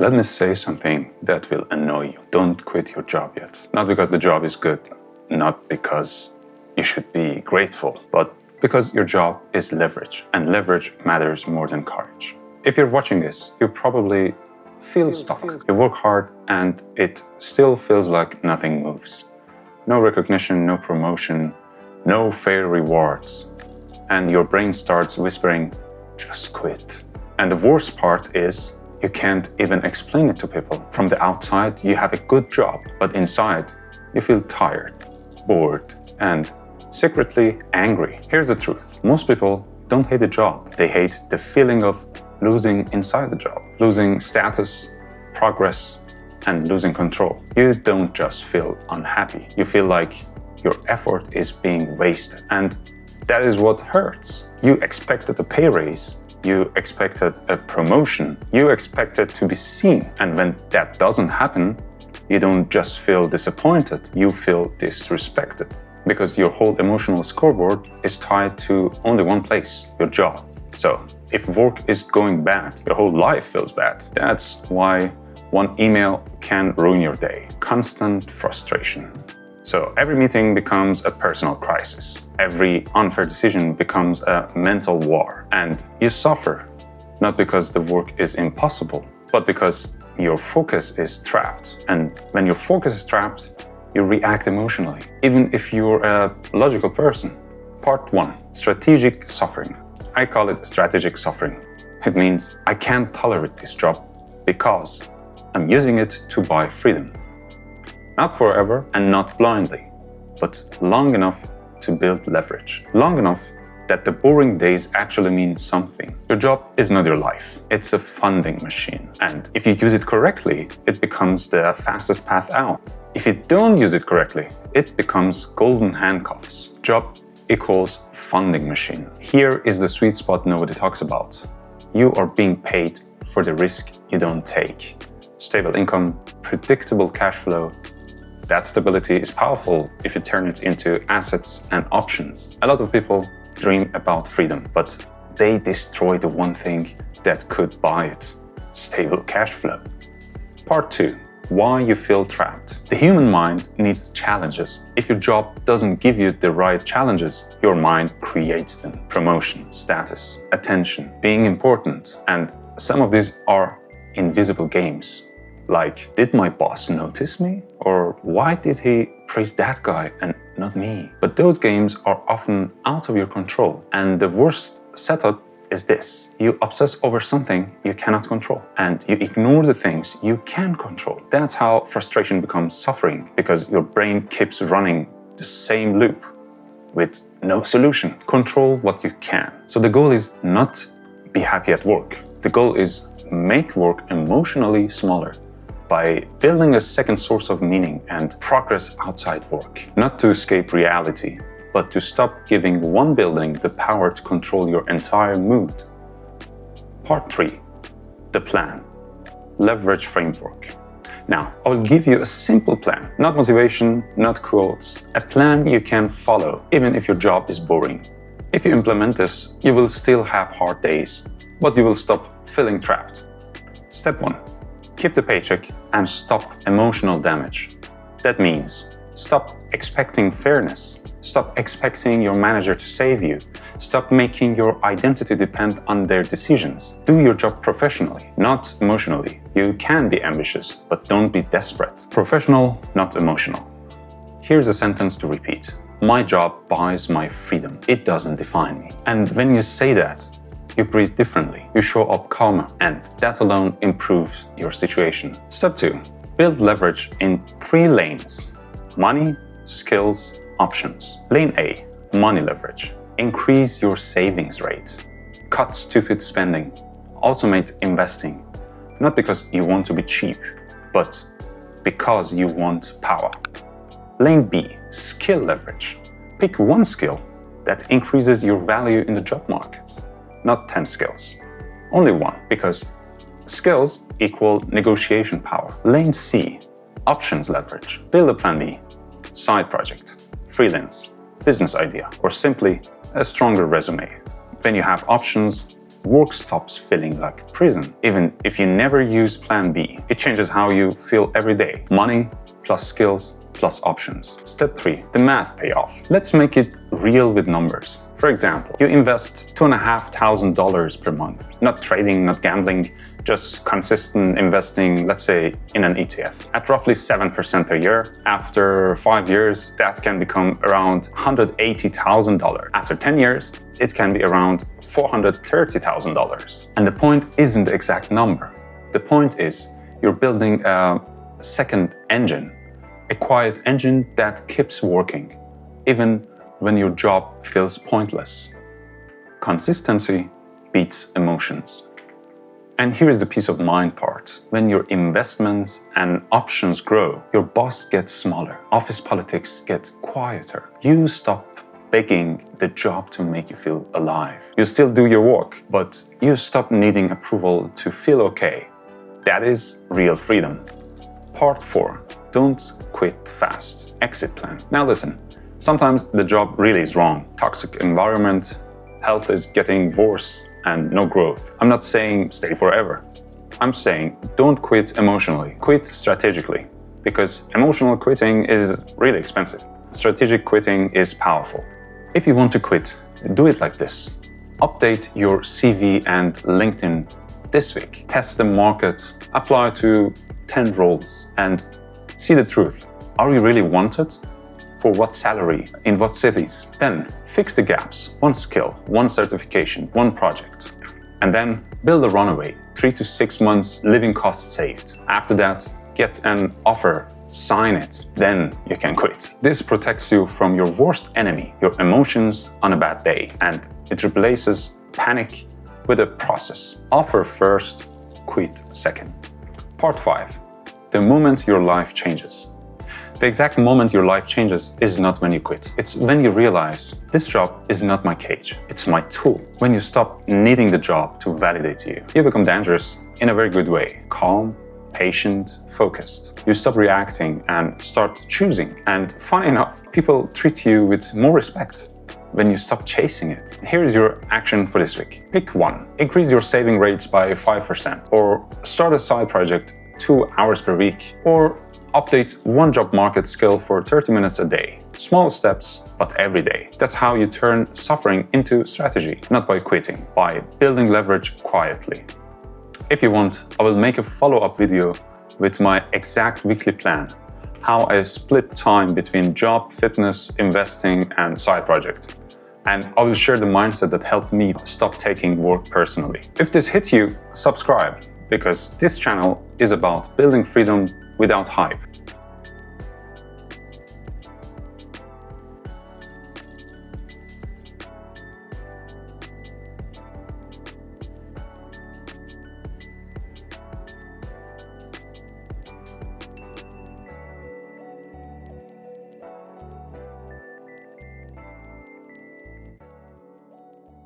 Let me say something that will annoy you. Don't quit your job yet. Not because the job is good, not because you should be grateful, but because your job is leverage, and leverage matters more than courage. If you're watching this, you probably feel stuck. You work hard and it still feels like nothing moves. No recognition, no promotion, no fair rewards. And your brain starts whispering, just quit. And the worst part is, you can't even explain it to people. From the outside, you have a good job, but inside, you feel tired, bored, and secretly angry. Here's the truth. Most people don't hate the job. They hate the feeling of losing inside the job, losing status, progress, and losing control. You don't just feel unhappy. You feel like your effort is being wasted. And that is what hurts. You expected a pay raise. You expected a promotion. You expected to be seen. And when that doesn't happen, you don't just feel disappointed, you feel disrespected. Because your whole emotional scoreboard is tied to only one place, your job. So if work is going bad, your whole life feels bad. That's why one email can ruin your day. Constant frustration. So every meeting becomes a personal crisis. Every unfair decision becomes a mental war. And you suffer, not because the work is impossible, but because your focus is trapped. And when your focus is trapped, you react emotionally, even if you're a logical person. Part 1. Strategic suffering. I call it strategic suffering. It means I can't tolerate this job because I'm using it to buy freedom. Not forever and not blindly, but long enough to build leverage. Long enough that the boring days actually mean something. Your job is not your life. It's a funding machine. And if you use it correctly, it becomes the fastest path out. If you don't use it correctly, it becomes golden handcuffs. Job equals funding machine. Here is the sweet spot nobody talks about. You are being paid for the risk you don't take. Stable income, predictable cash flow. That stability is powerful if you turn it into assets and options. A lot of people dream about freedom, but they destroy the one thing that could buy it: stable cash flow. Part 2. Why you feel trapped. The human mind needs challenges. If your job doesn't give you the right challenges, your mind creates them. Promotion, status, attention, being important. And some of these are invisible games. Like, did my boss notice me? Or why did he praise that guy and not me? But those games are often out of your control. And the worst setup is this. You obsess over something you cannot control, and you ignore the things you can control. That's how frustration becomes suffering, because your brain keeps running the same loop with no solution. Control what you can. So the goal is not be happy at work. The goal is make work emotionally smaller by building a second source of meaning and progress outside work. Not to escape reality, but to stop giving one building the power to control your entire mood. Part 3. The plan. Leverage framework. Now, I'll give you a simple plan. Not motivation, not quotes. A plan you can follow, even if your job is boring. If you implement this, you will still have hard days, but you will stop feeling trapped. Step 1. Keep the paycheck and stop emotional damage. That means stop expecting fairness. Stop expecting your manager to save you. Stop making your identity depend on their decisions. Do your job professionally, not emotionally. You can be ambitious, but don't be desperate. Professional, not emotional. Here's a sentence to repeat. My job buys my freedom. It doesn't define me. And when you say that, you breathe differently. You show up calmer, and that alone improves your situation. Step 2. Build leverage in 3 lanes. Money, skills, options. Lane A, money leverage. Increase your savings rate. Cut stupid spending. Automate investing. Not because you want to be cheap, but because you want power. Lane B, skill leverage. Pick one skill that increases your value in the job market. Not 10 skills. Only one, because skills equal negotiation power. Lane C, options leverage. Build a plan B, side project, freelance, business idea, or simply a stronger resume. When you have options, work stops feeling like prison. Even if you never use plan B, it changes how you feel every day. Money plus skills plus options. Step 3, the math payoff. Let's make it real with numbers. For example, you invest $2,500 per month. Not trading, not gambling, just consistent investing, let's say, in an ETF. At roughly 7% per year, after 5 years, that can become around $180,000. After 10 years, it can be around $430,000. And the point isn't the exact number. The point is, you're building a second engine, a quiet engine that keeps working, even when your job feels pointless. Consistency beats emotions. And here is the peace of mind part. When your investments and options grow, your boss gets smaller, office politics get quieter. You stop begging the job to make you feel alive. You still do your work, but you stop needing approval to feel okay. That is real freedom. Part 4. Don't quit fast. Exit plan. Now listen, sometimes the job really is wrong. Toxic environment, health is getting worse, and no growth. I'm not saying stay forever. I'm saying don't quit emotionally. Quit strategically, because emotional quitting is really expensive. Strategic quitting is powerful. If you want to quit, do it like this. Update your CV and LinkedIn this week. Test the market, apply to 10 roles, and see the truth. Are you really wanted? For what salary? In what cities? Then fix the gaps. One skill, one certification, one project. And then build a runway. 3 to 6 months living costs saved. After that, get an offer, sign it. Then you can quit. This protects you from your worst enemy, your emotions on a bad day. And it replaces panic with a process. Offer first, quit second. Part 5. The moment your life changes. The exact moment your life changes is not when you quit. It's when you realize, this job is not my cage, it's my tool. When you stop needing the job to validate you, you become dangerous in a very good way. Calm, patient, focused. You stop reacting and start choosing. And funny enough, people treat you with more respect when you stop chasing it. Here is your action for this week. Pick one. Increase your saving rates by 5%, or start a side project 2 hours per week, or update one job market skill for 30 minutes a day. Small steps, but every day. That's how you turn suffering into strategy, not by quitting, by building leverage quietly. If you want, I will make a follow-up video with my exact weekly plan, how I split time between job, fitness, investing, and side project. And I will share the mindset that helped me stop taking work personally. If this hit you, subscribe, because this channel is about building freedom without hype.